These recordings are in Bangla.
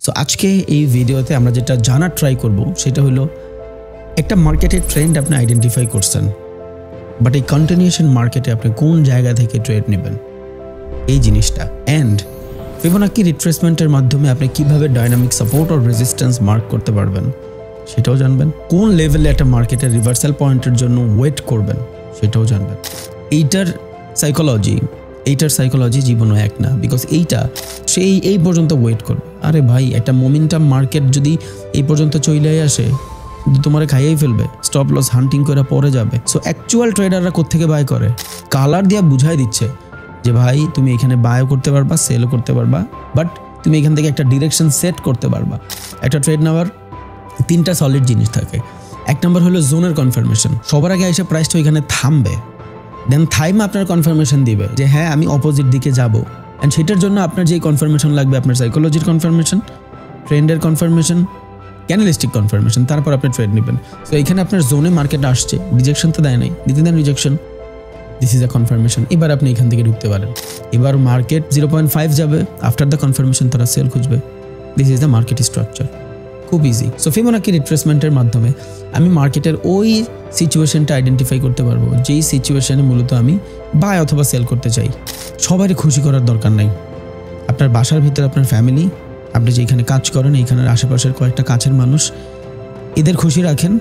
সো আজকে এই ভিডিওতে আমরা যেটা জানার ট্রাই করব সেটা হলো একটা মার্কেটের ট্রেন্ড আপনি আইডেন্টিফাই করছেন, বাট এই কন্টিনিউশন মার্কেটে আপনি কোন জায়গা থেকে ট্রেড নেবেন এই জিনিসটা, অ্যান্ড ফিবোনাকি রিট্রেসমেন্টের মাধ্যমে আপনি কিভাবে ডাইনামিক সাপোর্ট আর রেজিস্ট্যান্স মার্ক করতে পারবেন সেটাও জানবেন। কোন লেভেলে একটা মার্কেটের রিভার্সাল পয়েন্টের জন্য ওয়েট করবেন সেটাও জানবেন। এইটার সাইকোলজি জীবনও এক না, বিকজ এই পর্যন্ত ওয়েট করবে। আরে ভাই, একটা মোমেন্টাম মার্কেট যদি এই পর্যন্ত চলে আসে তোমার খাইয়েই ফেলবে, স্টপ লস হান্টিং করে পরে যাবে। সো অ্যাকচুয়াল ট্রেডাররা কোত্থেকে বাই করে, কালার দিয়ে বুঝাই দিচ্ছে যে ভাই তুমি এখানে বায়ও করতে পারবা, সেলও করতে পারবা, বাট তুমি এখান থেকে একটা ডিরেকশন সেট করতে পারবা। একটা ট্রেড নেওয়ার তিনটা সলিড জিনিস থাকে। এক নম্বর হলো জোনের কনফার্মেশন, সবার আগে এসে প্রাইসটা ওইখানে থামবে, দেন থাইমে আপনার কনফার্মেশন দিবে যে হ্যাঁ আমি অপোজিট দিকে যাব, অ্যান্ড সেটার জন্য আপনার যেই কনফার্মেশন লাগবে, আপনার সাইকোলজির কনফার্মেশন, ট্রেন্ডের কনফার্মেশন, ক্যানালিস্টিক কনফার্মেশন, তারপর আপনি ট্রেড নেবেন। সো এখানে আপনার জোনে মার্কেট আসছে, রিজেকশন তো দেয় নাই, দিতে দেন rejection, this is a confirmation. এবার আপনি এখান থেকে ঢুকতে পারেন। এবার মার্কেট 0.5 যাবে, আফটার দ্য কনফার্মেশন তারা সেল খুঁজবে। This is the market structure, খুব ইজি। সো ফিবোনাকি রিট্রেসমেন্টের মাধ্যমে আমি মার্কেটের ওই সিচুয়েশনটা আইডেন্টিফাই করতে পারবো যেই সিচুয়েশনে মূলত আমি বাই অথবা সেল করতে চাই। সবারই খুশি করার দরকার নাই। আপনার বাসার ভিতরে আপনার ফ্যামিলি, আপনি যেখানে কাজ করেন এইখানের আশেপাশের কয়েকটা কাছের মানুষ, এদের খুশি রাখেন,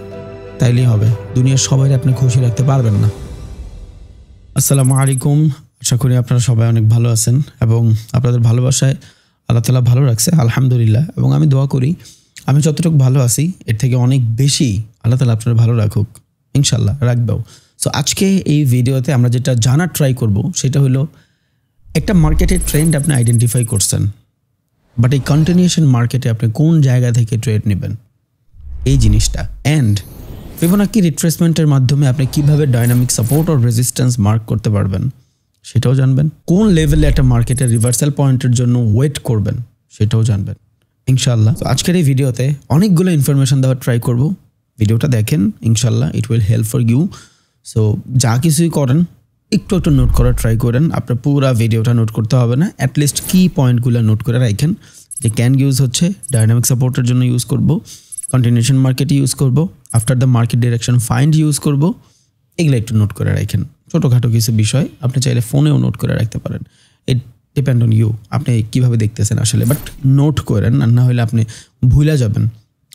তাইলেই হবে। দুনিয়ার সবাই আপনি খুশি রাখতে পারবেন না। আসসালামু আলাইকুম, আশা করি আপনারা সবাই অনেক ভালো আছেন এবং আপনাদের ভালোবাসায় আল্লাহ তাআলা ভালো রাখছে, আলহামদুলিল্লাহ। এবং আমি দোয়া করি আমি যতটুকু ভালো আছি এর থেকে অনেক বেশি আল্লাহ তাআলা আপনারা ভালো রাখুক, ইনশাল্লাহ রাখবেও। সো আজকে এই ভিডিওতে আমরা যেটা জানার ট্রাই করব সেটা হলো একটা মার্কেটের ট্রেন্ড আপনি আইডেন্টিফাই করছেন, বাট এই কন্টিনিউশন মার্কেটে আপনি কোন জায়গা থেকে ট্রেড নেবেন এই জিনিসটা, অ্যান্ড ফিবোনাকি রিট্রেসমেন্টের মাধ্যমে আপনি কিভাবে ডাইনামিক সাপোর্ট আর রেজিস্ট্যান্স মার্ক করতে পারবেন সেটাও জানবেন। কোন লেভেলে একটা মার্কেটের রিভার্সাল পয়েন্টের জন্য ওয়েট করবেন সেটাও জানবেন ইনশাল্লাহ। তো আজকের এই ভিডিওতে অনেকগুলো ইনফরমেশন দেওয়ার ট্রাই করব। ভিডিওটা দেখেন, ইনশাল্লাহ it will help for you. So যা কিছুই করেন একটু নোট করার ট্রাই করেন। আপনার পুরো ভিডিওটা নোট করতে হবে না, অ্যাটলিস্ট কি পয়েন্টগুলো নোট করে রাখেন যে ক্যান ইউজ হচ্ছে ডাইনামিক সাপোর্টের জন্য ইউজ করব, কন্টিনিউশন মার্কেটে ইউজ করব, after the market direction find use করব। এগুলো একটু নোট করে রাখেন। ছোটোখাটো কিছু বিষয় আপনি চাইলে ফোনেও নোট করে রাখতে পারেন, ইট ডিপেন্ড অন ইউ, আপনি কীভাবে দেখতেছেন আসলে, বাট নোট করেন, না হলে আপনি ভুলে যাবেন।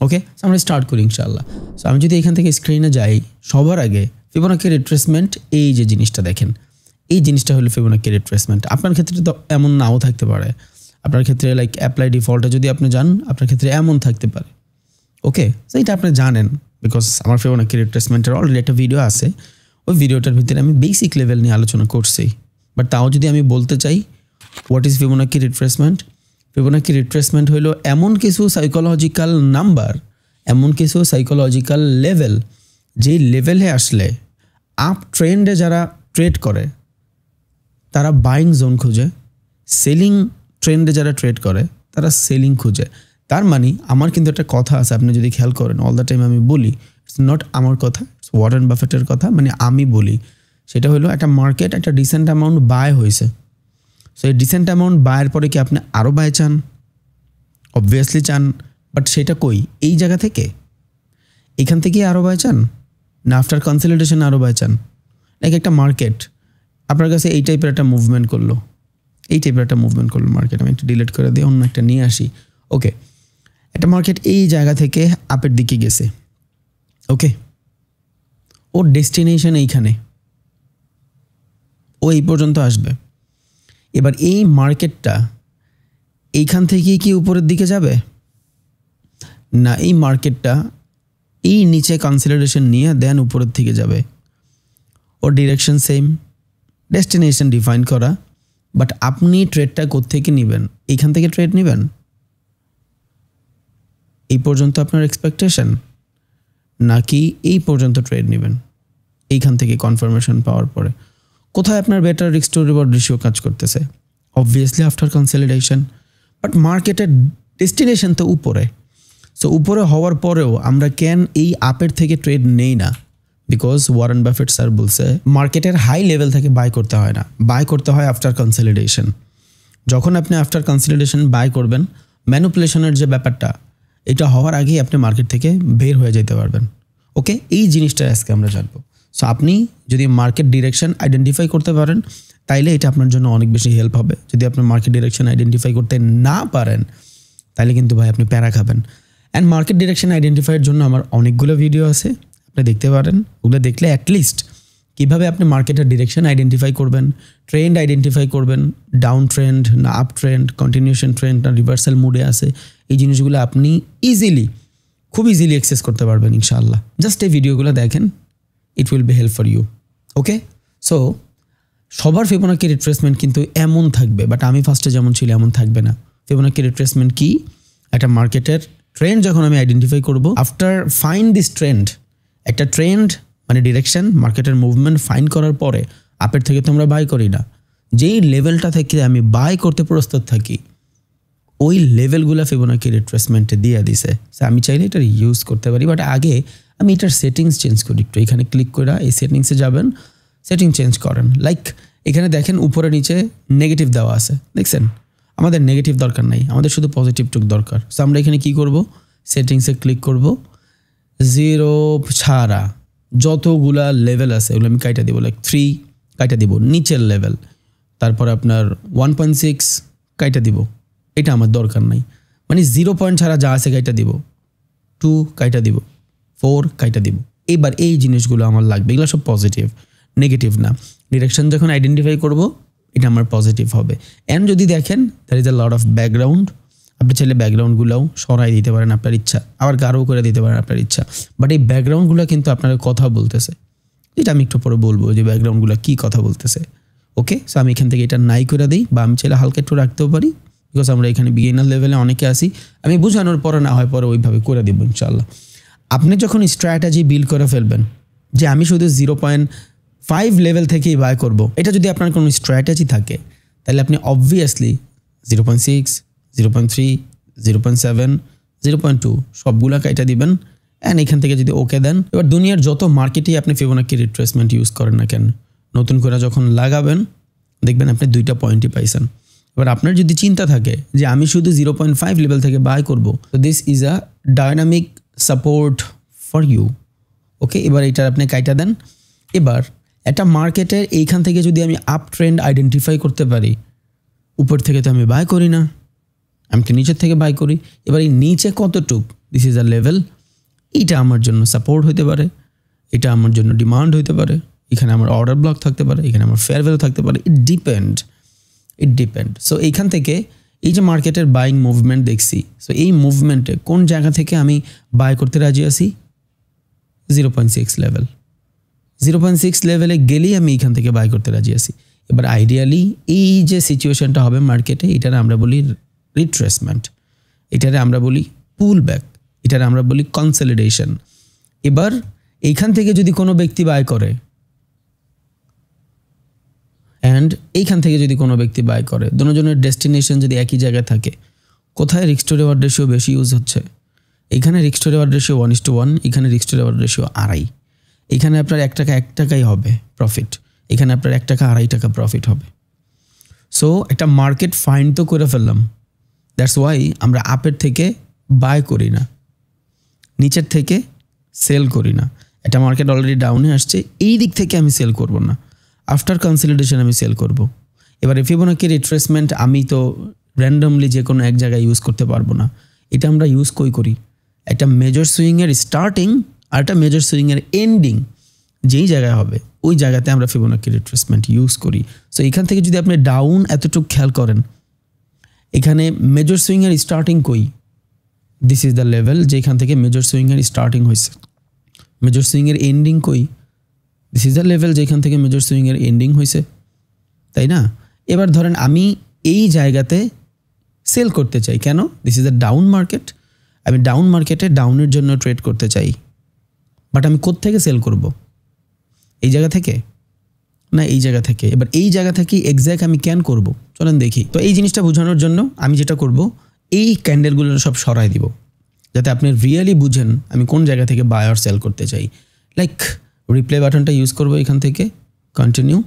ওকে, আমরা স্টার্ট করি ইনশাআল্লাহ। সো আমি যদি এখান থেকে স্ক্রিনে যাই, সবার আগে ফিবোনাকি রিট্রেসমেন্ট, এই যে জিনিসটা দেখেন, এই জিনিসটা হলো ফিবোনাকি রিট্রেসমেন্ট। আপনার ক্ষেত্রে তো এমন নাও থাকতে পারে, আপনার ক্ষেত্রে লাইক অ্যাপ্লাই ডিফল্টে যদি আপনি যান আপনার ক্ষেত্রে এমন থাকতে পারে। ওকে, সো এটা আপনি জানেন, বিকজ আমার ফিবোনাকি রিট্রেসমেন্টের অলরেডি একটা ভিডিও আছে, ওই ভিডিওটার ভিতরে আমি বেসিক লেভেল নিয়ে আলোচনা করছি। বাট তাও যদি আমি বলতে চাই what is Fibonacci retracement, Fibonacci retracement হলো এমন কিছু সাইকোলজিক্যাল নাম্বার, এমন কিছু সাইকোলজিক্যাল লেভেল, যেই লেভেলে আসলে আপ ট্রেন্ডে যারা ট্রেড করে তারা বাইং জোন খুঁজে, সেলিং ট্রেন্ডে যারা ট্রেড করে তারা সেলিং খুঁজে। তার মানে আমার কিন্তু একটা কথা আছে, আপনি যদি খেয়াল করেন, অল দ্য টাইম আমি বলি, ইটস নট আমার কথা, ইটস ওয়ারেন বাফেটের কথা, মানে আমি বলি, সেটা হলো একটা মার্কেট একটা ডিসেন্ট অ্যামাউন্ট বাই হয়েছে। সো এই ডিসেন্ট অ্যামাউন্ট বায়ের পরে কি আপনি আরও বাই চান? অবভিয়াসলি চান, বাট সেটা কই? এই জায়গা থেকে, এখান থেকেই আরও বাই চান, না আফটার কনসলিডেশন আরও বাই চান? লাইক একটা মার্কেট আপনার কাছে এই টাইপের একটা মুভমেন্ট করলো, মার্কেট, আমি একটা ডিলিট করে দিয়ে অন্য একটা নিয়ে আসি। ওকে, একটা মার্কেট এই জায়গা থেকে আপের দিকে গেছে, ওকে, ওর ডেস্টিনেশন এইখানে, ও এই পর্যন্ত আসবে। এবার এই মার্কেটটা এইখান থেকে কি উপরের দিকে যাবে? না, এই মার্কেটটা এই নিচে কনসলিডেশন নিয়ে দেন উপরের দিকে যাবে। ওর ডিরেকশন সেম, ডেস্টিনেশন ডিফাইন করা, বাট আপনি ট্রেডটা কোত্থেকে নেবেন? এইখান থেকে ট্রেড নেবেন? এই পর্যন্ত আপনার এক্সপেকটেশন, নাকি এই পর্যন্ত ট্রেড নেবেন এইখান থেকে কনফার্মেশন পাওয়ার পরে? কোথায় আপনার better risk to reward ratio কাজ করতেছে? অবভিয়াসলি আফটার কনসলিডেশন, বাট মার্কেটের ডেস্টিনেশন তো উপরে। সো উপরে হওয়ার পরেও আমরা কেন এই আপের থেকে ট্রেড নেই না? বিকজ ওয়ারেন বাফেট স্যার বলছে মার্কেটের হাই লেভেল থেকে বাই করতে হয় না, বাই করতে হয় আফটার কনসলিডেশন। যখন আপনি আফটার কনসলিডেশন বাই করবেন, ম্যানিপুলেশনের যে ব্যাপারটা, এটা হওয়ার আগেই আপনি মার্কেট থেকে বের হয়ে যেতে পারবেন। ওকে, এই জিনিসটা আজকে আমরা জানবো। সো আপনি যদি মার্কেট ডিরেকশন আইডেন্টিফাই করতে পারেন তাইলে এটা আপনার জন্য অনেক বেশি হেল্প হবে। যদি আপনি মার্কেট ডিরেকশন আইডেন্টিফাই করতে না পারেন তাহলে কিন্তু ভাই আপনি প্যারা খাবেন। অ্যান্ড মার্কেট ডিরেকশন আইডেন্টিফাইয়ের জন্য আমার অনেকগুলো ভিডিও আছে, আপনি দেখতে পারেন। ওগুলো দেখলে অ্যাটলিস্ট কীভাবে আপনি মার্কেটের ডিরেকশন আইডেন্টিফাই করবেন, ট্রেন্ড আইডেন্টিফাই করবেন, ডাউন ট্রেন্ড না আপ ট্রেন্ড, কন্টিনিউশন ট্রেন্ড না রিভার্সাল মুডে আছে, এই জিনিসগুলো আপনি খুব ইজিলি অ্যাক্সেস করতে পারবেন ইনশাআল্লাহ। জাস্ট এই ভিডিওগুলো দেখেন, it will be help for you. Okay, so সবার ফিবোনাকি রিট্রেসমেন্ট কিন্তু এমন থাকবে, বাট আমি ফার্স্টে যেমন ছিল এমন থাকবে না। ফিবোনাকি রিট্রেসমেন্ট কি? একটা মার্কেটের ট্রেন্ড যখন আমি আইডেন্টিফাই করব, আফটার ফাইন্ড দিস ট্রেন্ড, একটা ট্রেন্ড মানে ডিরেকশন, মার্কেটের মুভমেন্ট ফাইন্ড করার পরে আপের থেকে তো আমরা বাই করি না, যেই লেভেলটা থেকে আমি বাই করতে প্রস্তুত থাকি ওই লেভেলগুলো ফিবোনাকি রিট্রেসমেন্টে দিয়ে দিছে। আমি চাইলে এটার ইউজ করতে পারি, বাট আগে আমি এটার সেটিংস চেঞ্জ করি একটু। এখানে ক্লিক করে এই সেটিংসে যাবেন, সেটিং চেঞ্জ করেন। লাইক এখানে দেখেন উপরে নিচে নেগেটিভ দেওয়া আছে, দেখছেন? আমাদের নেগেটিভ দরকার নাই, আমাদের শুধু পজিটিভ টুক দরকার। সো আমরা এখানে কি করব, সেটিংসে ক্লিক করব, 0 ছাড়া যতগুলা লেভেল আছে ওগুলো আমি কাইটা দিব। লাইক 3 কাইটা দিব, নিচের লেভেল। তারপর আপনার 1.6 কাইটা দিব, এটা আমার দরকার নাই। মানে 0 পয়েন্ট ছাড়া যা আছে কাইটা দিব, 2 কাইটা দিব, 4 কাইটা দিব। এবার এই জিনিসগুলো আমার লাগবে, এগুলো সব পজিটিভ, নেগেটিভ না। ডিরেকশন যখন আইডেন্টিফাই করব এটা আমার পজিটিভ হবে। অ্যান্ড যদি দেখেন there is a lot of background, আপনি চাইলে ব্যাকগ্রাউন্ডগুলোও সরাই দিতে পারেন আপনার ইচ্ছা, আবার গাঢ় করে দিতে পারেন আপনার ইচ্ছা। বাট এই ব্যাকগ্রাউন্ডগুলো কিন্তু আপনার কথা বলতেছে, এটা আমি একটু পরে বলবো যে ব্যাকগ্রাউন্ডগুলো কী কথা বলতেছে। ওকে, সো আমি এখান থেকে এটা নাই করে দিই, বা আমি চাইলে হালকা একটু রাখতেও পারি, বিকজ আমরা এখানে বিগিনার লেভেলে অনেকে আসি। আমি বোঝানোর পরে না হয় পরে ওইভাবে করে দিব ইনশাল্লাহ। আপনি যখন স্ট্র্যাটেজি বিল্ড করে ফেলবেন যে আমি শুধু 0.5 লেভেল থেকেই বাই করব, এটা যদি আপনার কোনো স্ট্র্যাটেজি থাকে তাহলে আপনি অবভিয়াসলি 0.6, 0.3, 0.7, 0.2 সবগুলা কাইটা দিবেন। অ্যান্ড এখান থেকে যদি ওকে দেন, এবার দুনিয়ার যত মার্কেটেই আপনি ফিবোনাকি রিট্রেসমেন্ট ইউজ করেন না কেন, নতুন করে যখন লাগাবেন দেখবেন আপনি 2টা পয়েন্টই পাইছেন। এবার আপনার যদি চিন্তা থাকে যে আমি শুধু 0.5 লেভেল থেকে বাই করব, তো this is a dynamic support for you. Okay, এবার এইটার আপনি কাইটা দেন। এবার একটা মার্কেটের এইখান থেকে যদি আমি আপ ট্রেন্ড আইডেন্টিফাই করতে পারি, উপর থেকে তো আমি বাই করি না, আমি তো নিচের থেকে বাই করি। এবার এই নিচে কতটুক, দিস ইজ আ লেভেল, এটা আমার জন্য সাপোর্ট হতে পারে, এটা আমার জন্য ডিমান্ড হতে পারে, এখানে আমার অর্ডার ব্লক থাকতে পারে, এখানে আমার ফেয়ার ভ্যালু থাকতে পারে। ইট ডিপেন্ড। সো এইখান থেকে এই যে মার্কেটের বাইং মুভমেন্ট দেখছি, সো এই মুভমেন্টে কোন জায়গা থেকে আমি বাই করতে রাজি আছি? 0.6 লেভেল। 0.6 লেভেলে গেলেই আমি এইখান থেকে বাই করতে রাজি আছি। এবার আইডিয়ালি এই যে সিচুয়েশনটা হবে মার্কেটে, এটারে আমরা বলি রিট্রেসমেন্ট, এটারে আমরা বলি পুল ব্যাক, এটারে আমরা বলি কনসলিডেশন। এবার এইখান থেকে যদি কোনো ব্যক্তি বাই করে অ্যান্ড এইখান থেকে যদি কোনো ব্যক্তি বাই করে, দুজনের ডেস্টিনেশন যদি একই জায়গায় থাকে, কোথায় রিস্ক টু রিওয়ার্ড রেশিও বেশি ইউজ হচ্ছে? এখানে রিস্ক টু রিওয়ার্ড রেশিও 1:1, এখানে রিস্ক টু রিওয়ার্ড রেশিও 2.5। এখানে আপনার 1 টাকা 1 টাকাই হবে প্রফিট, এখানে আপনার 1 টাকা 2.5 টাকা প্রফিট হবে। সো একটা মার্কেট ফাইন্ড তো করে ফেললাম, দ্যাটস ওয়াই আমরা আপের থেকে বাই করি না, নিচের থেকে সেল করি না। একটা মার্কেট অলরেডি ডাউনে আসছে, এই দিক থেকে আমি সেল করব না, আফটার কনসলিডেশন আমি সেল করব। এবারে ফিবোনাকি রিট্রেসমেন্ট আমি তো র্যান্ডমলি যে কোনো এক জায়গায় ইউজ করতে পারবো না, এটা আমরা ইউজ করি একটা মেজর সুইংয়ের স্টার্টিং আর একটা মেজর সুইংয়ের এন্ডিং যেই জায়গায় হবে ওই জায়গাতে আমরা ফিবোনাকি রিট্রেসমেন্ট ইউজ করি। সো এখান থেকে যদি আপনি ডাউন এতটুকু খেয়াল করেন, এখানে মেজর সুইংয়ের স্টার্টিং কই? দিস ইজ দ্য লেভেল যেখান থেকে মেজর সুইংয়ের স্টার্টিং হয়েছে। মেজর সুইংয়ের এন্ডিং কই? দিস ইজ দ্য লেভেল যেখান থেকে মেজর সুইংয়ের এন্ডিং হয়েছে, তাই না? এবার ধরেন আমি এই জায়গাতে সেল করতে চাই, কেন? This is the down market, আমি ডাউন মার্কেটে ডাউনের জন্য ট্রেড করতে চাই, বাট আমি কোত্থেকে সেল করব? এই জায়গা থেকে না এই জায়গা থেকে? এবার এই জায়গা থেকে এক্স্যাক্ট আমি ক্যান করব, চলেন দেখি। তো এই জিনিসটা বোঝানোর জন্য আমি যেটা করব, এই ক্যান্ডেলগুলো সব সরাই দিব যাতে আপনি রিয়েলি বুঝেন আমি কোন জায়গা থেকে বাই আর সেল করতে চাই। লাইক রিপ্লে বাটনটা ইউজ করব এখান থেকে, কন্টিনিউ,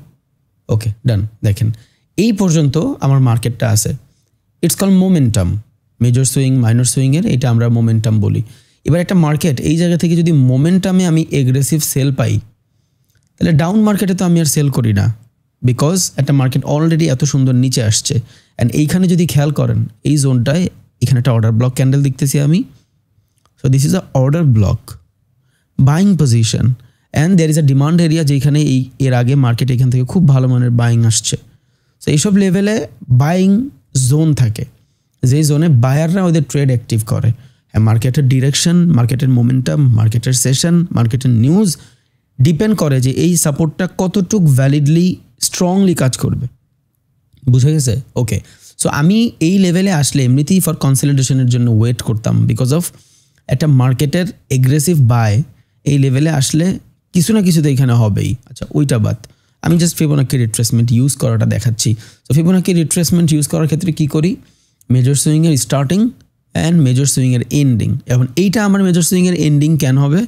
ওকে ডান। দেখেন এই পর্যন্ত আমার মার্কেটটা আছে, it's call momentum. Major swing, minor সুইংয়ের, এটা আমরা মোমেন্টাম বলি। এবার একটা মার্কেট এই জায়গা থেকে যদি মোমেন্টামে আমি এগ্রেসিভ সেল পাই, তাহলে ডাউন মার্কেটে তো আমি আর সেল করি না, বিকজ একটা মার্কেট অলরেডি এত সুন্দর নিচে আসছে। অ্যান্ড এইখানে যদি খেয়াল করেন এই জোনটায় এখানে একটা অর্ডার ব্লক ক্যান্ডেল দেখতেছি আমি। So this is a order block, buying position, and there is a demand area যেখানে এর আগে মার্কেট এখান থেকে খুব ভালো মানের বাইং আসছে। সো এইসব লেভেলে বাইং জোন থাকে, যেই জোনে বায়াররা ওদের ট্রেড অ্যাক্টিভ করে। হ্যাঁ, মার্কেটের ডিরেকশন, মার্কেটের মোমেন্টাম, মার্কেটের সেশন, মার্কেটের নিউজ ডিপেন্ড করে যে এই সাপোর্টটা কতটুক ভ্যালিডলি স্ট্রংলি কাজ করবে। বুঝে গেছে? ওকে, সো আমি এই লেভেলে আসলে এমনিতেই ফর কনসলিডেশনের জন্য ওয়েট করতাম, বিকজ অফ একটা মার্কেটের এগ্রেসিভ বাই এই লেভেলে আসলে কিছু না কিছু তো এখানে হবেই। আচ্ছা, ওইটা বাদ, আমি জাস্ট ফিবোনাকি রিট্রেসমেন্ট ইউজ করাটা দেখাচ্ছি। সো ফিবোনাকি রিট্রেসমেন্ট ইউজ করার ক্ষেত্রে কী করি? মেজর সুইংয়ের স্টার্টিং অ্যান্ড মেজর সুইংয়ের এন্ডিং। এখন এইটা আমার মেজর সুইংয়ের এন্ডিং কেন হবে?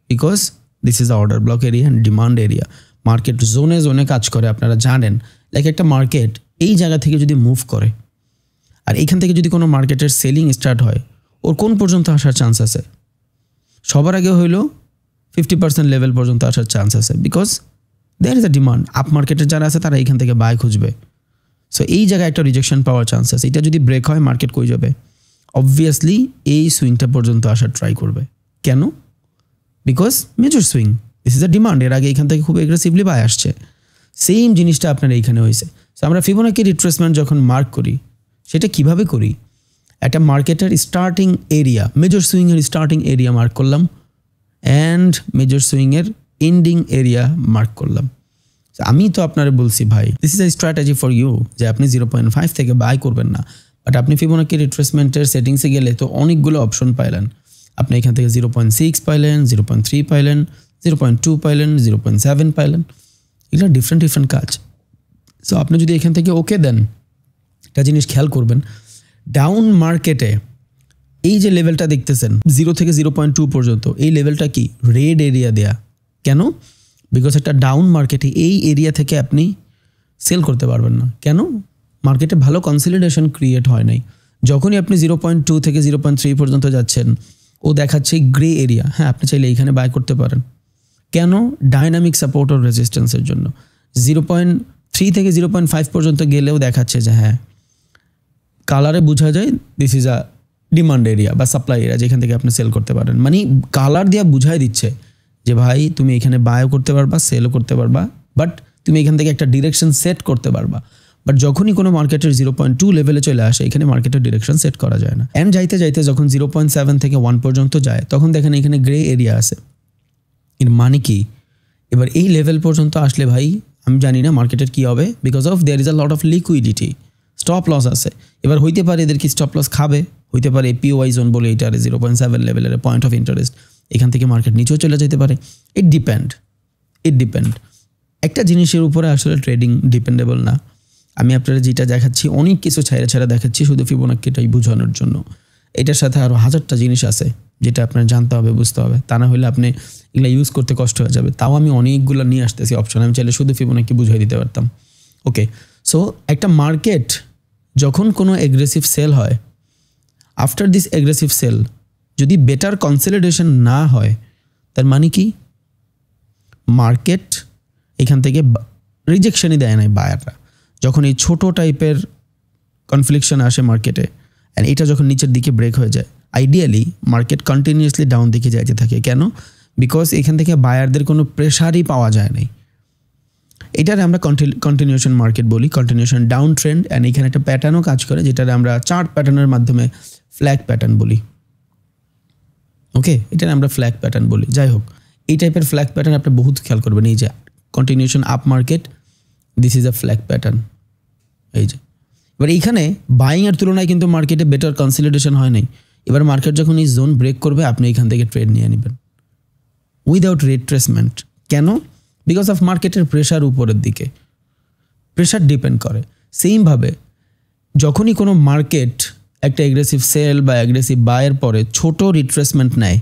Because this is the order block area and demand area. Market জোনে জোনে কাজ করে, আপনারা জানেন। লাইক একটা মার্কেট এই জায়গা থেকে যদি মুভ করে আর এইখান থেকে যদি কোনো মার্কেটের সেলিং স্টার্ট হয়, ওর কোন পর্যন্ত আসার চান্স আছে? সবার আগে হইলো 50% লেভেল পর্যন্ত আসার চান্স আছে, because there is a demand. Up মার্কেটের যারা আছে তারা এইখান থেকে বাই খুঁজবে। সো এই জায়গায় একটা রিজেকশন পাওয়ার চান্স আছে। এটা যদি ব্রেক হয় মার্কেট কই যাবে? অবভিয়াসলি এই সুইংটা পর্যন্ত আসার ট্রাই করবে। কেন? Because major swing, this is a demand. এর আগে এখান থেকে খুব এগ্রেসিভলি বাই আসছে। সেম জিনিসটা আপনার এইখানে হয়েছে। সো আমরা ফিবোনাকি রিট্রেসমেন্ট যখন মার্ক করি, সেটা কিভাবে করি? একটা মার্কেটের স্টার্টিং এরিয়া, মেজর সুইংয়ের স্টার্টিং এরিয়া মার্ক করলাম, অ্যান্ড মেজর সুইংয়ের এন্ডিং এরিয়া মার্ক করলাম। আমি তো আপনারা বলছি ভাই, this is a strategy for you, যে আপনি 0.5 থেকে বাই করবেন না, বাট আপনি ফিবোনাকি রিট্রেসমেন্টের সেটিংসে গেলে তো অনেকগুলো অপশন পাইলেন। আপনি এখান থেকে 0.6 পাইলেন, 0.3 পাইলেন, 0.2 পাইলেন, 0.7 পাইলেন। এগুলো ডিফারেন্ট ডিফারেন্ট কাজ। সো আপনি যদি এখান থেকে ওকে দেন, একটা জিনিস খেয়াল করবেন, ডাউন মার্কেটে এই যে লেভেলটা দেখতেছেন 0 থেকে 0.2 পর্যন্ত, এই লেভেলটা কি রেড এরিয়া দেয়া। কেন? বিকজ একটা ডাউন মার্কেটে এই এরিয়া থেকে আপনি সেল করতে পারবেন না। কেন? মার্কেটে ভালো কনসলিডেশন ক্রিয়েট হয় নাই। যখনই আপনি 0.2 থেকে 0.3 পর্যন্ত যাচ্ছেন, ও দেখাচ্ছে গ্রে এরিয়া। হ্যাঁ, আপনি চাইলে এইখানে বাই করতে পারেন। কেন? ডাইনামিক সাপোর্ট ও রেজিস্ট্যান্সের জন্য। 0.3 থেকে 0.5 পর্যন্ত গেলেও দেখাচ্ছে যে হ্যাঁ, কালারে বোঝা যায় this is a demand area বা সাপ্লাই এরিয়া, যেখান থেকে আপনি সেল করতে পারেন। মানে কালার দিয়ে বুঝাই দিচ্ছে যে ভাই তুমি এখানে বায়ও করতে পারবা, সেলও করতে পারবা, বাট তুমি এখান থেকে একটা ডিরেকশন সেট করতে পারবা। বাট যখনই কোনো মার্কেটের 0.2 লেভেলে চলে আসে, এখানে মার্কেটের ডিরেকশন সেট করা যায় না। অ্যান্ড যাইতে যাইতে যখন 0.7 থেকে 1 পর্যন্ত যায়, তখন দেখেন এখানে গ্রে এরিয়া আছে। এর মানে কি? এবার এই লেভেল পর্যন্ত আসলে ভাই আমি জানি না মার্কেটের কী হবে, because of there is a lot of liquidity. Stop loss আছে। এবার হইতে পারে এদের কি স্টপ লস খাবে, হইতে পারে পিওয়াই জোন বলে এইটার 0.7 লেভেলের পয়েন্ট অফ ইন্টারেস্ট, এখান থেকে মার্কেট নিচেও চলে যেতে পারে। ইট ডিপেন্ড। একটা জিনিসের উপরে আসলে ট্রেডিং ডিপেন্ডেবল না। আমি আপনারা যেটা দেখাচ্ছি অনেক কিছু ছাড়া দেখাচ্ছি শুধু ফিবোনাকিটাই বোঝানোর জন্য। এটার সাথে আরও হাজারটা জিনিস আছে যেটা আপনার জানতে হবে, বুঝতে হবে। তা না হলে আপনি এগুলো ইউজ করতে কষ্ট হয়ে যাবে। তাও আমি অনেকগুলো নিয়ে আসতেছি অপশন, আমি চাইলে শুধু ফিবোনাকি বুঝিয়ে দিতে পারতাম। ওকে, সো একটা মার্কেট যখন কোনো এগ্রেসিভ সেল হয়, আফটার দিস এগ্রেসিভ সেল যদি বেটার কনসলিডেশন না হয়, তার মানে কি? মার্কেট এখান থেকে রিজেকশনই দেয় নাই বায়াররা। যখন এই ছোটো টাইপের কনফ্লিকশন আসে মার্কেটে, অ্যান্ড এটা যখন নিচের দিকে ব্রেক হয়ে যায়, আইডিয়ালি মার্কেট কন্টিনিউয়াসলি ডাউন দিকে যাইতে থাকে। কেন? বিকজ এখান থেকে বায়ারদের কোনো প্রেশারই পাওয়া যায় নাই। এটারে আমরা কন্টিনিউশন মার্কেট বলি, কন্টিনিউশন ডাউন ট্রেন্ড। অ্যান্ড এখানে একটা প্যাটার্নও কাজ করে, যেটারে আমরা চার্ট প্যাটার্নের মাধ্যমে ফ্ল্যাগ প্যাটার্ন বলি। ওকে, এটারে আমরা ফ্ল্যাগ প্যাটার্ন বলি। যাই হোক, এই টাইপের ফ্ল্যাগ প্যাটার্ন আপনি বহুত খেয়াল করবেন। এই যে continuation up market, this is a flag pattern. এই যে এবার এইখানে বাইংয়ের তুলনায় কিন্তু মার্কেটে বেটার কনসলিডেশন হয় নাই। এবার মার্কেট যখন এই জোন ব্রেক করবে, আপনি এখান থেকে ট্রেড নিয়ে নেবেন উইদাউট রিট্রেসমেন্ট। কেন? বিকজ অফ মার্কেটের প্রেশার উপরের দিকে, প্রেশার ডিপেন্ড করে। সেইমভাবে যখনই কোনো মার্কেট একটা এগ্রেসিভ সেল বা এগ্রেসিভ বায়ের পরে ছোট রিট্রেসমেন্ট নেয়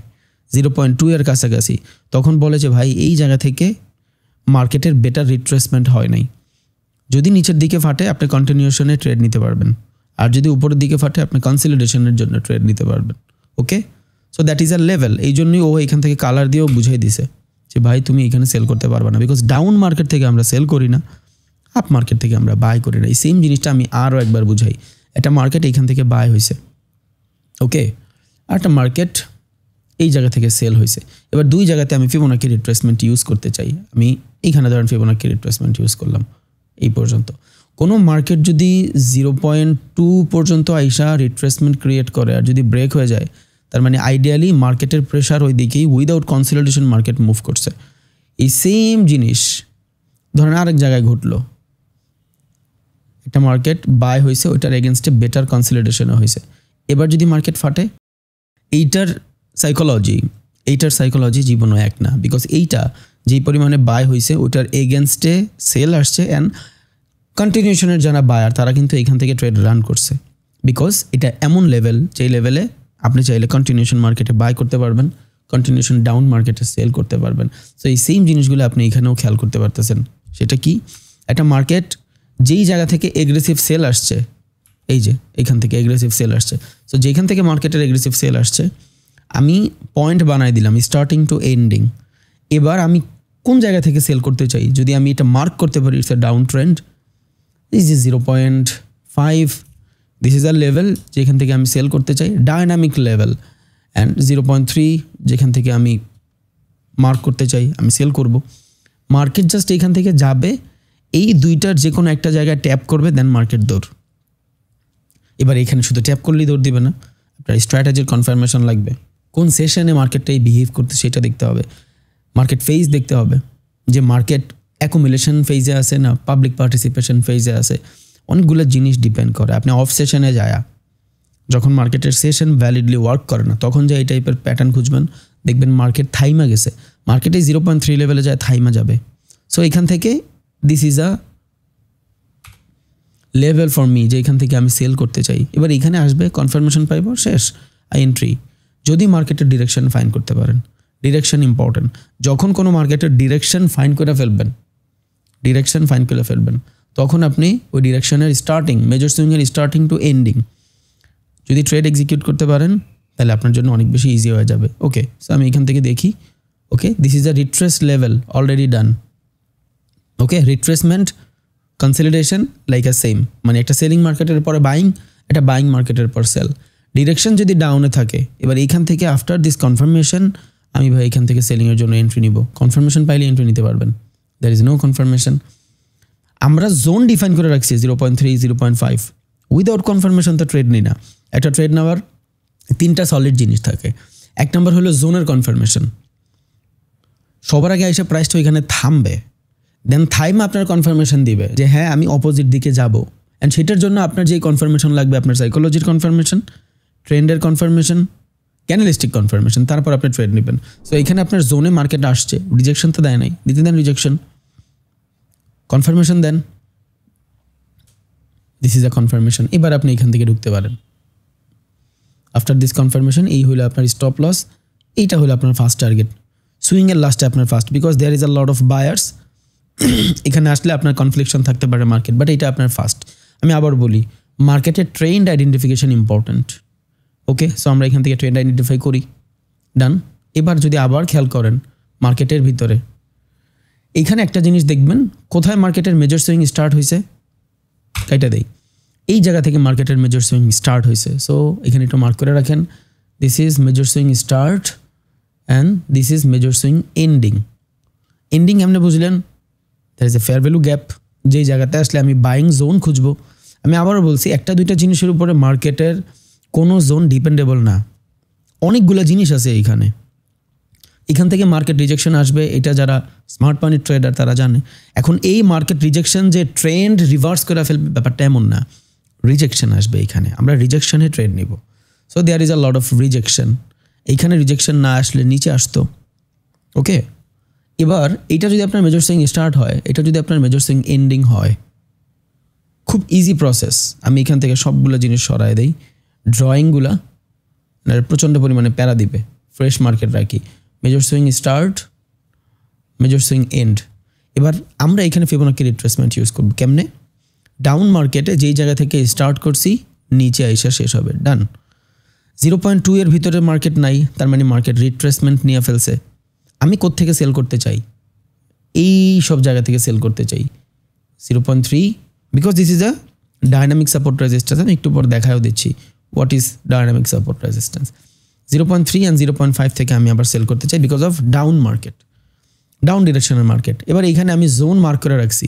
0.2 এর কাছাকাছি, তখন বলে যে ভাই এই জায়গা থেকে মার্কেটের বেটার রিট্রেসমেন্ট হয় নাই। যদি নিচের দিকে ফাটে, আপনি কন্টিনিউশনে ট্রেড নিতে পারবেন। আর যদি উপরের দিকে ফাটে আপনি কনসলিডেশনের জন্য ট্রেড নিতে পারবেন। Okay, so that is a level. এই জন্যই ও এখান থেকে কালার দিয়েও বুঝাই দিছে যে ভাই তুমি এখানে সেল করতে পারবে না, বিকজ ডাউন মার্কেট থেকে আমরা সেল করি না, আপ মার্কেট থেকে আমরা বাই করি না। এই সেম জিনিসটা আমি আরও একবার বুঝাই। একটা মার্কেট এইখান থেকে বাই হয়েছে, ওকে, আর একটা মার্কেট এই জায়গা থেকে সেল হয়েছে। এবার দুই জায়গাতে আমি ফিবোনাকি রিট্রেসমেন্ট ইউজ করতে চাই। আমি এইখানে ধরেন ফিবোনাকি রিট্রেসমেন্ট ইউজ করলাম এই পর্যন্ত। কোনো মার্কেট যদি 0.2 পর্যন্ত আইসা রিট্রেসমেন্ট ক্রিয়েট করে আর যদি ব্রেক হয়ে যায়, তার মানে আইডিয়ালি মার্কেটের প্রেশার ওই দিকেই উইদাউট কনসলিডেশন মার্কেট মুভ করছে। এই সেম জিনিস ধরেন আরেক জায়গায় ঘটলো, একটা মার্কেট বাই হয়েছে, ওইটার এগেনস্টে বেটার কনসলিডেশনও হয়েছে। এবার যদি মার্কেট ফাটে, এইটার সাইকোলজি জীবনও এক না, বিকজ এইটা যেই পরিমাণে বাই হয়েছে ওইটার এগেনস্টে সেল আসছে অ্যান্ড কন্টিনিউশনের যারা বায়ার তারা কিন্তু এখান থেকে ট্রেড রান করছে, বিকজ এটা এমন লেভেল যেই লেভেলে আপনি চাইলে কন্টিনিউশন মার্কেটে বাই করতে পারবেন, কন্টিনিউশন ডাউন মার্কেটে সেল করতে পারবেন। সো এই সেম জিনিসগুলো আপনি এখানেও খেয়াল করতে পারতেছেন। সেটা কি, একটা মার্কেট যেই জায়গা থেকে এগ্রেসিভ সেল আসছে, এই যে এখান থেকে এগ্রেসিভ সেল আসছে, সো যেখান থেকে মার্কেটের এগ্রেসিভ সেল আসছে আমি পয়েন্ট বানাই দিলাম স্টার্টিং টু এন্ডিং। এবার আমি কোন জায়গা থেকে সেল করতে চাই, যদি আমি এটা মার্ক করতে পারি it's a down trend, this is 0.5, this is a level যেখান থেকে আমি সেল করতে চাই, ডায়নামিক লেভেল, অ্যান্ড 0.3 যেখান থেকে আমি মার্ক করতে চাই আমি সেল করব। মার্কেট জাস্ট এখান থেকে যাবে, এই দুইটার যে কোনো একটা জায়গায় ট্যাপ করবে, দেন মার্কেট দৌড়। এবার এখানে শুধু ট্যাপ করলেই দৌড় দিবে না, আপনার স্ট্র্যাটেজির কনফার্মেশন লাগবে, কোন সেশনে মার্কেটটাই বিহেভ করতে সেটা দেখতে হবে, মার্কেট ফেজ দেখতে হবে, যে মার্কেট অ্যাকুমুলেশন ফেজে আছে না পাবলিক পার্টিসিপেশন ফেজে আছে, অনেকগুলো জিনিস ডিপেন্ড করে। আপনি অফ সেশনে যায়, যখন মার্কেটের সেশন ভ্যালিডলি ওয়ার্ক করে না তখন যে এই টাইপের প্যাটার্ন খুঁজবেন, দেখবেন মার্কেট থাইমা গেছে, মার্কেটে 0.3 লেভেলে যায় থাইমা যাবে। সো এখান থেকে this is a level for me, যে এখান থেকে আমি সেল করতে চাই। এবার এখানে আসবে, কনফার্মেশন পাইব, শেষ, এন্ট্রি। যদি মার্কেটের ডিরেকশন ফাইন করতে পারেন, ডিরেকশন ইম্পর্টেন্ট। যখন কোনো মার্কেটের ডিরেকশন ফাইন করে ফেলবেন, তখন আপনি ওই ডিরেকশনের স্টার্টিং, মেজর সুইংয়ের স্টার্টিং টু এন্ডিং যদি ট্রেড এক্সিকিউট করতে পারেন, তাহলে আপনার জন্য অনেক বেশি ইজি হয়ে যাবে। ওকে, সো আমি এখান থেকে দেখি, okay, this is a retrace level already done. Okay, retracement, consolidation like a same, মানে একটা সেলিং মার্কেটের পরে বাইং, একটা বাইং মার্কেটের পর সেল। ডিরেকশন যদি ডাউনে থাকে, এবার এইখান থেকে আফটার দিস কনফার্মেশন আমি ভাই এখান থেকে সেলিংয়ের জন্য এন্ট্রি নিব। কনফার্মেশন পাইলে এন্ট্রি নিতে পারবেন, দ্যার ইজ নো কনফার্মেশন। আমরা জোন ডিফাইন করে রাখছি 0.3, 0.5, উইদাউট কনফার্মেশন তো ট্রেড নিই না। একটা ট্রেড নেওয়ার তিনটা সলিড জিনিস থাকে। এক নম্বর হলো জোনের কনফার্মেশন, সবার আগে এসে প্রাইসটা ওইখানে থামবে, দেন থাইমা আপনার কনফার্মেশন দিবে যে হ্যাঁ আমি অপোজিট দিকে যাব, অ্যান্ড সেটার জন্য আপনার যেই কনফার্মেশন লাগবে, আপনার সাইকোলজির কনফার্মেশন, ট্রেন্ডের কনফার্মেশন, ক্যানালিস্টিক কনফার্মেশন, তারপর আপনি ট্রেড নেবেন। সো এখানে আপনার জোনে মার্কেট আসছে, রিজেকশন তো দেয় নাই, দিতে দেন রিজেকশন, কনফার্মেশন দেন, দিস ইজ আ কনফার্মেশন। এবার আপনি এখান থেকে ঢুকতে পারেন। আফটার দিস কনফার্মেশন এই হলো আপনার স্টপ লস, এইটা হলো আপনার ফার্স্ট টার্গেট, সুইংয়ের লাস্টে আপনার first, because there is a lot of buyers. এখানে আসলে আপনার কনফ্লিকশন থাকতে পারে মার্কেট, বাট এটা আপনার ফার্স্ট। আমি আবার বলি, মার্কেটের ট্রেন্ড আইডেন্টিফিকেশন ইম্পর্ট্যান্ট। ওকে, সো আমরা এখান থেকে ট্রেন্ড আইডেন্টিফাই করি, ডান। এবার যদি আবার খেয়াল করেন মার্কেটের ভিতরে, এইখানে একটা জিনিস দেখবেন, কোথায় মার্কেটের মেজর সুইং স্টার্ট হয়েছে, এটা দেই, এই জায়গা থেকে মার্কেটের মেজর সুইং স্টার্ট হয়েছে। সো এখানে একটু মার্ক করে রাখেন, this is major swing start and this is major swing ending. Ending এমনি বুঝলেন, there is a fair value gap, যেই জায়গাতে আসলে আমি বাইং জোন খুঁজবো। আমি আবারও বলছি, একটা দুইটা জিনিসের উপরে মার্কেটের কোনো জোন ডিপেন্ডেবল না, অনেকগুলো জিনিস আছে এইখানে। এখান থেকে মার্কেট রিজেকশন আসবে, এটা যারা স্মার্ট মানি ট্রেডার তারা জানে। এখন এই মার্কেট রিজেকশন যে ট্রেন্ড রিভার্স করে ফেলবে ব্যাপারটা এমন না, রিজেকশন আসবে এইখানে, আমরা রিজেকশনে ট্রেড নিব। So there is a lot of rejection, এইখানে রিজেকশন না আসলে নিচে আসতো। ওকে, এবার এটা যদি আপনার মেজর সুইং স্টার্ট হয়, এটা যদি আপনার মেজর সুইং এন্ডিং হয়, খুব ইজি প্রসেস। আমি এখান থেকে সবগুলো জিনিস সরাই দেই, ড্রয়িংগুলা প্রচণ্ড পরিমাণে প্যারা দিবে, ফ্রেশ মার্কেট রাখি, major swing start, major swing end. এবার আমরা এখানে ফিবোনাকি রিট্রেসমেন্ট ইউজ করব কেমনে, ডাউন মার্কেটে যেই জায়গা থেকে স্টার্ট করছি নিচে আইসা শেষ হবে। ডান। 0.2 এর ভিতরে মার্কেট নাই, তার মানে মার্কেট রিট্রেসমেন্ট নিয়ে ফেলছে। আমি কোত্থেকে সেল করতে চাই? এই সব জায়গা থেকে সেল করতে চাই। 0.3 because this is a dynamic support resistance. আমি একটু পর দেখাও দিচ্ছি what is dynamic support resistance. 0.3 and 0.5 থেকে আমি আবার সেল করতে চাই because of down market, down ডিরেকশনের মার্কেট। এবার এখানে আমি জোন মার্ক করে রাখছি,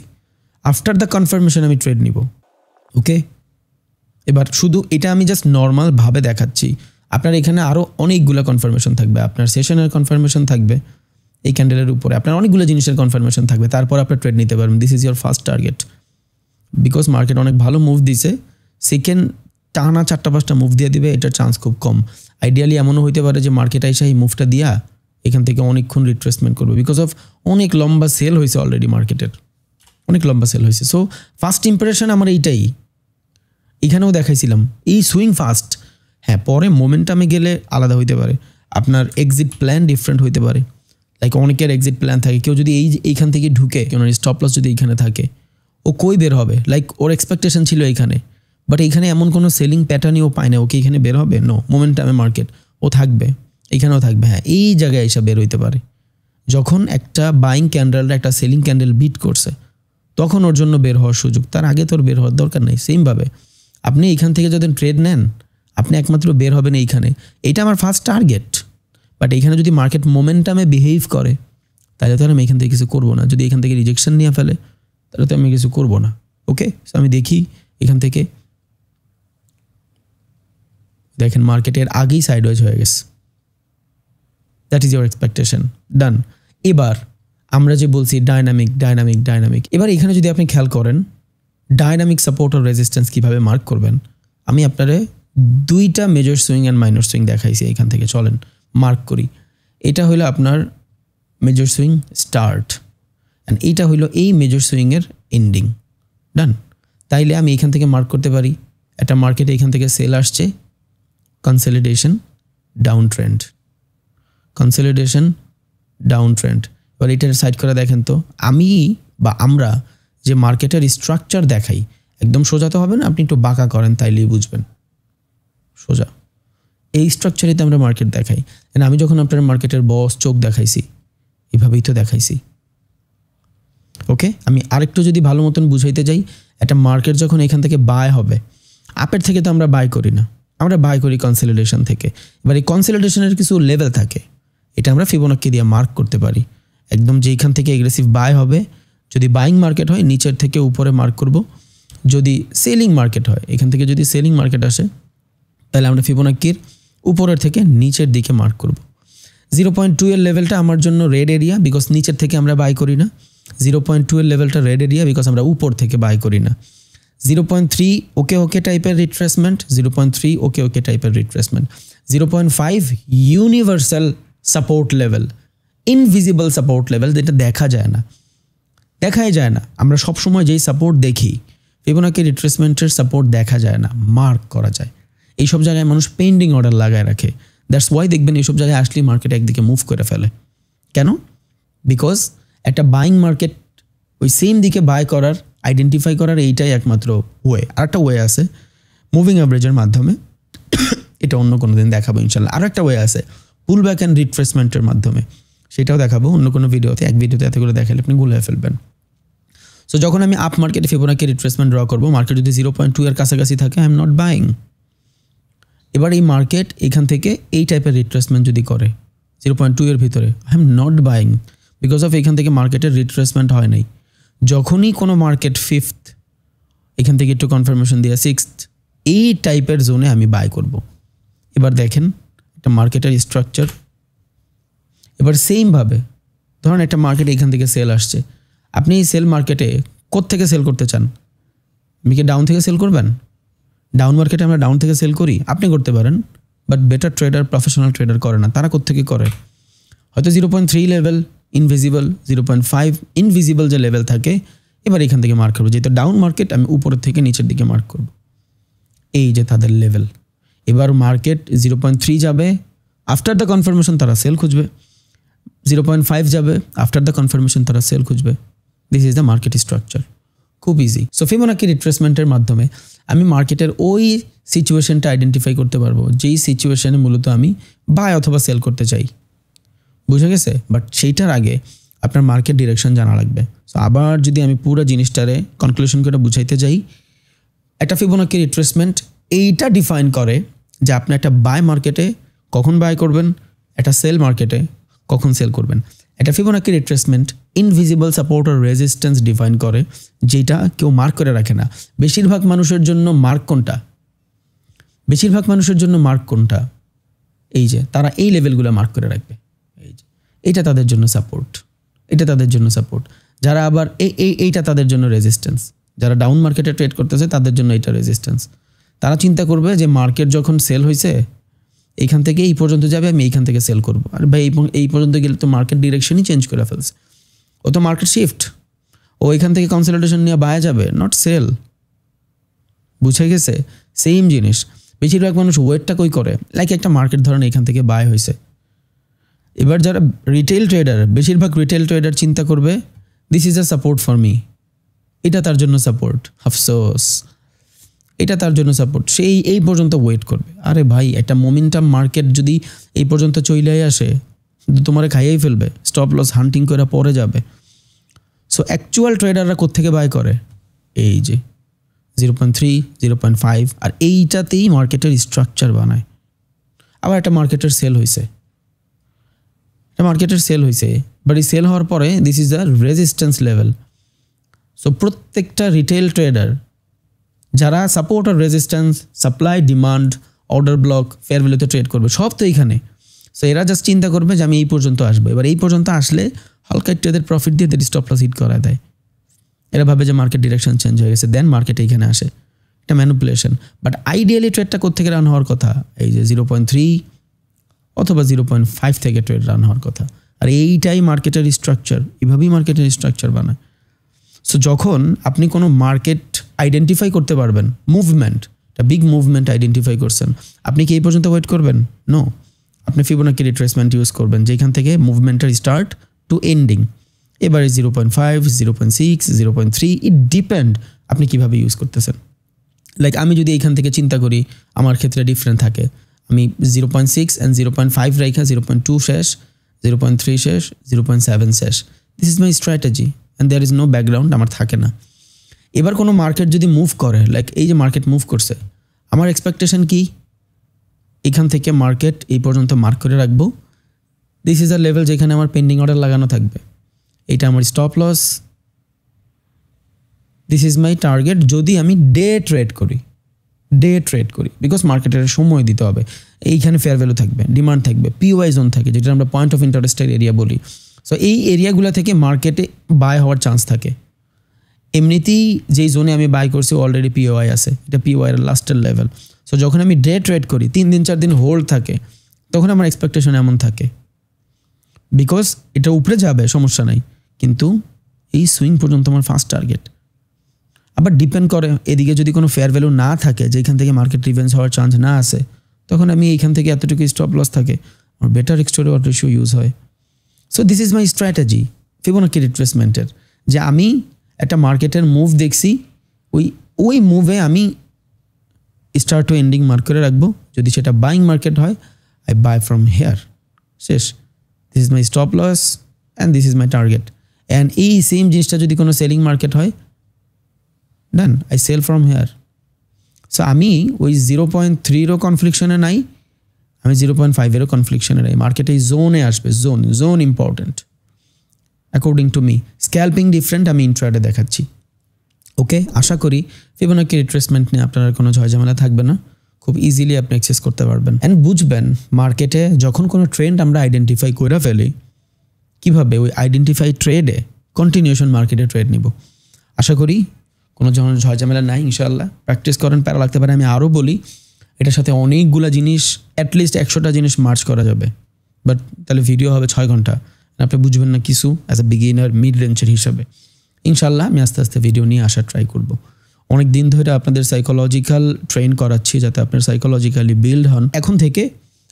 আফটার দ্য কনফার্মেশন আমি ট্রেড নিব। ওকে, এবার শুধু এটা আমি জাস্ট নর্মালভাবে দেখাচ্ছি। আপনার এখানে আরও অনেকগুলো কনফার্মেশন থাকবে, আপনার সেশনের কনফার্মেশন থাকবে এই ক্যান্ডেলের উপরে, আপনার অনেকগুলো জিনিসের কনফার্মেশন থাকবে, তারপর আপনার ট্রেড নিতে পারবেন। This is your first target because market অনেক ভালো মুভ দিছে। সেকেন্ড টানা 4-5টা মুভ দিয়ে দিবে, এটার চান্স খুব কম। আইডিয়ালি এমনও হইতে পারে যে মার্কেট আইসা এই মুভটা দিয়া এখান থেকে অনেকক্ষণ রিট্রেসমেন্ট করবে বিকজ অফ অনেক লম্বা সেল হয়েছে অলরেডি, মার্কেটের অনেক লম্বা সেল হয়েছে। সো ফার্স্ট ইম্প্রেশন আমার এইটাই, এখানেও দেখাইছিলাম এই সুইং ফাস্ট। হ্যাঁ, পরে মোমেন্টামে গেলে আলাদা হইতে পারে, আপনার এক্সিট প্ল্যান ডিফারেন্ট হইতে পারে। লাইক অনেকের এক্সিট প্ল্যান থাকে, কেউ যদি এইখান থেকে ঢুকে, কেউ স্টপ লস যদি এইখানে থাকে, ও কই বের হবে? লাইক ওর এক্সপেকটেশন ছিল এইখানে, বাট এইখানে এমন কোনো সেলিং প্যাটার্নই ও পায় না, ওকে এখানে বের হবে? নো, মোমেন্টামে মার্কেট ও থাকবে, এইখানেও থাকবে। হ্যাঁ, এই জায়গায় এসে বের হইতে পারে যখন একটা বাইং ক্যান্ডেলটা একটা সেলিং ক্যান্ডেল বিট করছে, তখন ওর জন্য বের হওয়ার সুযোগ। তার আগে তোর বের হওয়ার দরকার নেই। সেমভাবে আপনি এইখান থেকে যদি ট্রেড নেন, আপনি একমাত্র বের হবেন এইখানে। এইটা আমার ফার্স্ট টার্গেট, বাট এইখানে যদি মার্কেট মোমেন্টামে বিহেভ করে তাহলে তো আমি এখান থেকে কিছু করবো না। যদি এখান থেকে রিজেকশন নিয়ে ফেলে তাহলে তো আমি কিছু করবো না। ওকে, সো আমি দেখি এখান থেকে, দেখেন মার্কেটের আগেই সাইডওয়েজ হয়ে গেছে। That is your expectation. Done. এবার আমরা যে বলছি ডাইনামিক ডাইনামিক ডাইনামিক, এবার এখানে যদি আপনি খেয়াল করেন ডাইনামিক সাপোর্ট আর রেজিস্ট্যান্স কীভাবে মার্ক করবেন, আমি আপনারে 2টা major swing and minor swing দেখাইছি। এখান থেকে চলেন মার্ক করি। এটা হলো আপনার মেজর সুইং স্টার্ট, অ্যান্ড এইটা হলো এই মেজর সুইংয়ের এন্ডিং। ডান। তাইলে আমি এখান থেকে মার্ক করতে পারি একটা মার্কেটে এখান থেকে সেল আসছে, consolidation, down trend, consolidation, down trend. এবার এটার সাইড করে দেখেন তো, আমি বা আমরা যে মার্কেটের স্ট্রাকচার দেখাই একদম সোজা তো হবে না, আপনি একটু বাঁকা করেন তাইলেই বুঝবেন। সোজা এই স্ট্রাকচারেতে আমরা মার্কেট দেখাই। আমি যখন আপনার মার্কেটের বস চোখ দেখাইছি এভাবেই তো দেখাইছি। ওকে, আমি আরেকটু যদি ভালো মতন বুঝাইতে যাই, একটা মার্কেট যখন এখান থেকে বাই হবে, আপের থেকে তো আমরা বাই করি না, আমরা বাই করি কনসলিডেশন থেকে। এবার এই কনসলিডেশনের কিছু লেভেল থাকে, এটা আমরা ফিবোনাক্কি দিয়ে মার্ক করতে পারি। একদম যেখান থেকে এগ্রেসিভ বাই হবে, যদি বাইং মার্কেট হয় নিচের থেকে উপরে মার্ক করব, যদি সেলিং মার্কেট হয় এখান থেকে যদি সেলিং মার্কেট আসে তাহলে আমরা ফিবোনাক্কির উপরের থেকে নিচের দিকে মার্ক করব। 0.2 এর লেভেলটা আমার জন্য রেড এরিয়া বিকজ নিচের থেকে আমরা বাই করি না। 0.2 এর লেভেলটা রেড এরিয়া বিকজ আমরা উপর থেকে বাই করি না। 0.3 ওকে ওকে টাইপের রিট্রেসমেন্ট, 0.3 ওকে ওকে টাইপের retracement. 0.5 universal support level, invisible support level, যেটা দেখা যায় না, দেখাই যায় না। আমরা সবসময় যেই সাপোর্ট দেখি ফিবোনাক্কি রিট্রেসমেন্টের সাপোর্ট দেখা যায় না, মার্ক করা যায়। এইসব জায়গায় মানুষ পেন্ডিং অর্ডার লাগায় রাখে। দ্যাটস ওয়াই দেখবেন এইসব জায়গায় আসলেই মার্কেট একদিকে মুভ করে ফেলে। কেন? বিকজ একটা বাইং মার্কেট ওই সেম দিকে বাই করার, আইডেন্টিফাই করার এইটাই একমাত্র ওয়ে। আর একটা ওয়ে আছে মুভিং অ্যাভারেজের মাধ্যমে, এটা অন্য কোনো দিন দেখাবো ইনশাল্লাহ। আর একটা ওয়ে আছে পুল ব্যাক অ্যান্ড রিট্রেসমেন্টের মাধ্যমে, সেটাও দেখাবো অন্য কোনো ভিডিওতে। এক ভিডিওতে এত করে দেখালে আপনি গুলিয়ে ফেলবেন। সো যখন আমি আপ মার্কেটে ফিবোনাক্কি রিট্রেসমেন্ট ড্র করবো, মার্কেট যদি 0.2 এর কাছাকাছি থাকে, আই এম নট বাইং। এবার এই মার্কেট এখান থেকে এই টাইপের রিট্রেসমেন্ট যদি করে 0.2 এর ভিতরে, I am not buying because of এখান থেকে মার্কেটের রিট্রেসমেন্ট হয় নাই। যখনই কোনো মার্কেট 5th এখান থেকে একটু কনফার্মেশন দিয়ে 6th এই টাইপের জোনে আমি বাই করব। এবার দেখেন একটা মার্কেটের স্ট্রাকচার। এবার সেমভাবে ধরুন একটা মার্কেট এখান থেকে সেল আসছে, আপনি এই সেল মার্কেটে কোত্থেকে সেল করতে চান? আপনি কি ডাউন থেকে সেল করবেন? ডাউন মার্কেটে আমরা ডাউন থেকে সেল করি, আপনি করতে পারেন, but better trader, professional trader করে না। তারা কোত্থেকে করে? হয়তো 0.3 লেভেল ইনভিজিবল, 0.5 ইনভিজিবল যে লেভেল থাকে, এবার এখান থেকে মার্ক করবো। যেহেতু ডাউন মার্কেট, আমি উপরের থেকে নিচের দিকে মার্ক করব। এই যে তাদের লেভেল। এবার মার্কেট 0.3 যাবে, আফটার দ্য কনফার্মেশন তারা সেল খুঁজবে। 0.5 যাবে, আফটার দ্য কনফার্মেশন তারা সেল খুঁজবে। This is the market structure. খুব ইজি। সো ফিবোনাক্কি রিট্রেসমেন্টের মাধ্যমে আমি মার্কেটের ওই সিচুয়েশনটা আইডেন্টিফাই করতে পারবো যেই সিচুয়েশনে মূলত আমি বাই অথবা সেল করতে চাই। বুঝে গেছে? বাট সেইটার আগে আপনার মার্কেট ডিরেকশন জানা লাগবে। সো আবার যদি আমি পুরো জিনিসটারে কনক্লুশন করে বুঝাইতে যাই, একটা ফিবোনাকি রিট্রেসমেন্ট এইটা ডিফাইন করে যে আপনি একটা বাই মার্কেটে কখন বাই করবেন, একটা সেল মার্কেটে কখন সেল করবেন। একটা ফিবোনাকি রিট্রেসমেন্ট ইনভিজিবল সাপোর্ট আর রেজিস্ট্যান্স ডিফাইন করে, যেটা কেউ মার্ক করে রাখে না। বেশিরভাগ মানুষের জন্য মার্ক কোনটা? বেশিরভাগ মানুষের জন্য মার্ক কোনটা? এই যে তারা এই লেভেলগুলো মার্ক করে রাখবে। এই যে এটা তাদের জন্য সাপোর্ট, এটা তাদের জন্য সাপোর্ট। যারা আবার এইটা তাদের জন্য রেজিস্ট্যান্স। যারা ডাউন মার্কেটে ট্রেড করতেছে তাদের জন্য এটা রেজিস্ট্যান্স। তারা চিন্তা করবে যে মার্কেট যখন সেল হয়েছে এইখান থেকে এই পর্যন্ত যাবে, আমি এইখান থেকে সেল করবো। আর ভাই এই পর্যন্ত গেলে তো মার্কেট ডিরেকশনই চেঞ্জ করে ফেলছে, ও তো মার্কেট শিফট, ও এখান থেকে কনসলিডেশন নিয়ে বায়ে যাবে, নট সেল। বুঝে গেছে? সেম জিনিস বেশিরভাগ মানুষ ওয়েটটা কই করে, লাইক একটা মার্কেট ধরেন এখান থেকে বাই হয়েছে। এবার যারা রিটেল ট্রেডার, বেশিরভাগ রিটেল ট্রেডার চিন্তা করবে this is a support for me, এটা তার জন্য সাপোর্ট। আফসোস, এটা তার জন্য সাপোর্ট, সেই এই পর্যন্ত ওয়েট করবে। আরে ভাই একটা মোমেন্টাম মার্কেট যদি এই পর্যন্ত চলে আসে তোমারে খাইয়েই ফেলবে, স্টপ লস হান্টিং করে পরে যাবে। সো অ্যাকচুয়াল ট্রেডাররা কোত্থেকে বাই করে? এই যে 0.3, 0.5, আর এইটাতেই মার্কেটের স্ট্রাকচার বানায়। আবার একটা মার্কেটের সেল হয়েছে, বাট এই সেল হওয়ার পরে this is the resistance level. So প্রত্যেকটা রিটেল ট্রেডার যারা সাপোর্ট আর resistance, supply demand, order block, fair ভ্যালুতে ট্রেড করবে, সব তো এইখানে। সো এরা জাস্ট চিন্তা করবে যে আমি এই পর্যন্ত আসবো। এবার এই পর্যন্ত আসলে হালকা একটু এদের প্রফিট দিয়ে এদের স্টপ লস হিট করা দেয়। এরা ভাবে যে মার্কেট ডিরেকশন চেঞ্জ হয়ে গেছে, দেন মার্কেট এইখানে আসে। এটা ম্যানিপুলেশন। বাট আইডিয়ালি ট্রেডটা কোত্থেকে রান হওয়ার কথা? এই যে 0.3 অথবা 0.5 থেকে ট্রেড রান হওয়ার কথা। আর এইটাই মার্কেটের স্ট্রাকচার, এভাবেই মার্কেটের স্ট্রাকচার বানায়। সো যখন আপনি কোনো মার্কেট আইডেন্টিফাই করতে পারবেন, মুভমেন্ট, একটা বিগ মুভমেন্ট আইডেন্টিফাই করছেন, আপনি কি এই পর্যন্ত ওয়েট করবেন? নো, আপনি ফিবোনাকি রিট্রেসমেন্ট ইউজ করবেন, যেখান থেকে মুভমেন্টের স্টার্ট টু এন্ডিং। এবারে 0.5, 0.6, 0.3, ইট ডিপেন্ড আপনি কিভাবে ইউজ করতেছেন। লাইক আমি যদি এইখান থেকে চিন্তা করি, আমার ক্ষেত্রে ডিফারেন্ট থাকে। আমি 0.6 অ্যান্ড 0.5 রেখা 0.2 শেষ, 0.3 শেষ, 0.7 শেষ। This is my strategy and there is no background, আমার থাকে না। এবার কোনো মার্কেট যদি মুভ করে, লাইক এই যে মার্কেট মুভ করছে, আমার এক্সপেকটেশন কি? এখান থেকে মার্কেট এই পর্যন্ত মার্ক করে রাখবো। দিস ইজ আ লেভেল যেখানে আমার পেন্ডিং অর্ডার লাগানো থাকবে। এটা আমার stop loss, this is my target. যদি আমি ডে ট্রেড করি, বিকজ মার্কেটের সময় দিতে হবে। এইখানে ফেয়ার ভ্যালু থাকবে, ডিমান্ড থাকবে, পিওআই জোন থাকে, যেটা আমরা পয়েন্ট অফ ইন্টারেস্টের এরিয়া বলি। সো এই এরিয়াগুলো থেকে মার্কেটে বাই হওয়ার চান্স থাকে। এমনিতেই যেই জোনে আমি বাই করছি অলরেডি পিওআই আছে, এটা পিওআই এর লাস্টের লেভেল। সো যখন আমি ডে ট্রেড করি, 3 দিন 4 দিন হোল্ড থাকে, তখন আমার এক্সপেকটেশন এমন থাকে, বিকজ এটা উপরে যাবে সমস্যা নাই, কিন্তু এই সুইং পর্যন্ত আমার ফার্স্ট টার্গেট। আবার ডিপেন্ড করে এদিকে যদি কোনো ফেয়ার ভ্যালু না থাকে, যেখান থেকে মার্কেট রিভেন্স হওয়ার চান্স না আসে, তখন আমি এইখান থেকে এতটুকু স্টপ লস থাকে, আমার বেটার এক্সট্রা রেশিও ইউজ হয়। So this is my strategy Fibonacci রিট্রেসমেন্টের, যে আমি একটা মার্কেটের মুভ দেখছি, ওই মুভে আমি স্টার্ট টু এন্ডিং মার্ক করে রাখবো। যদি সেটা বাইং মার্কেট হয়, আই বাই ফ্রম হেয়ার, শেষ। This is my stop loss and this is my target. And এই সেম জিনিসটা যদি কোনো সেলিং মার্কেট হয়, done, I sell from here. So আমি ওই 0.3-এরও কনফ্লিকশনে নাই, আমি 0.5-এরও কনফ্লিকশনে নাই। মার্কেটে এই জোনে আসবে, zone important according to me. Scalping different, আমি ইন্ট্রাডে দেখাচ্ছি। ওকে, আশা করি ফিবোনাকি রিট্রেসমেন্ট নিয়ে আপনার কোনো ঝামেলা থাকবে না, খুব ইজিলি আপনি অ্যাক্সেস করতে পারবেন। অ্যান্ড বুঝবেন মার্কেটে যখন কোনো ট্রেন্ড আমরা আইডেন্টিফাই করে ফেলি, কীভাবে ওই আইডেন্টিফাই ট্রেডে কন্টিনিউশন মার্কেটে ট্রেড নিব। আশা করি কোনো ঝামেলা নাই, ইনশাআল্লাহ। প্র্যাকটিস করেন, প্যারা লাগতে পারে। আমি আরও বলি, এটার সাথে অনেকগুলো জিনিস, অ্যাটলিস্ট 100টা জিনিস মার্চ করা যাবে, বাট তাহলে ভিডিও হবে 6 ঘন্টা, আপনি বুঝবেন না কিছু অ্যাজ এ বিগিনার, মিড রেঞ্জের হিসাবে। ইনশাআল্লাহ আমি আস্তে আস্তে ভিডিও নিয়ে আসার ট্রাই করব। অনেক দিন ধরে আপনাদের সাইকোলজিক্যাল ট্রেন করাচ্ছি, যাতে আপনার সাইকোলজিক্যালি বিল্ড হন। এখন থেকে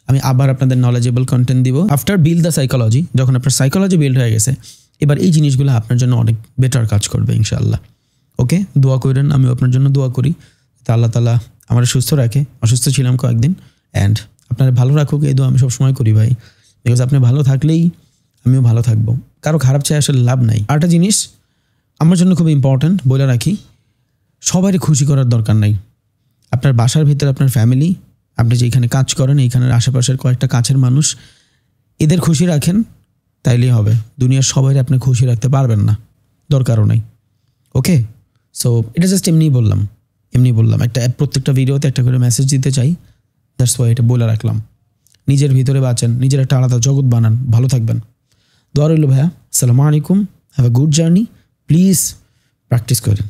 আমি আবার আপনাদের নলেজেবল কন্টেন্ট দিব। আফটার বিল্ড দ্য সাইকোলজি, যখন আপনার সাইকোলজি বিল্ড হয়ে গেছে, এবার এই জিনিসগুলো আপনার জন্য অনেক বেটার কাজ করবে ইনশাআল্লাহ। ওকে, দোয়া করেন, আমিও আপনার জন্য দোয়া করি, তা আল্লাহ তাআলা আমার সুস্থ রাখে, অসুস্থ ছিলাম কয়েকদিন, অ্যান্ড আপনারা ভালো রাখুক এই দোয়া আমি সবসময় করি ভাই, বিকজ আপনি ভালো থাকলেই আমিও ভালো থাকবো, কারো খারাপ চাই আসলে লাভ নাই। আরেকটা জিনিস আমার জন্য খুব ইম্পর্ট্যান্ট বলে রাখি, সবারই খুশি করার দরকার নাই। আপনার বাসার ভিতরে আপনার ফ্যামিলি, আপনি যেখানে কাজ করেন এইখানের আশেপাশের কয়েকটা কাছের মানুষ, এদের খুশি রাখেন, তাইলেই হবে। দুনিয়ার সবাই আপনি খুশি রাখতে পারবেন না, দরকারও নাই। ওকে, সো এটা জাস্ট এমনি বললাম একটা প্রত্যেকটা ভিডিওতে একটা করে মেসেজ দিতে চাই, দ্যাটস ওয়াই এটা বলে রাখলাম। নিজের ভিতরে বাঁচেন, নিজের একটা আলাদা জগৎ বানান, ভালো থাকবেন। দোয়া রইল ভাইয়া। আসসালামু আলাইকুম, have a good journey. Please practice করেন।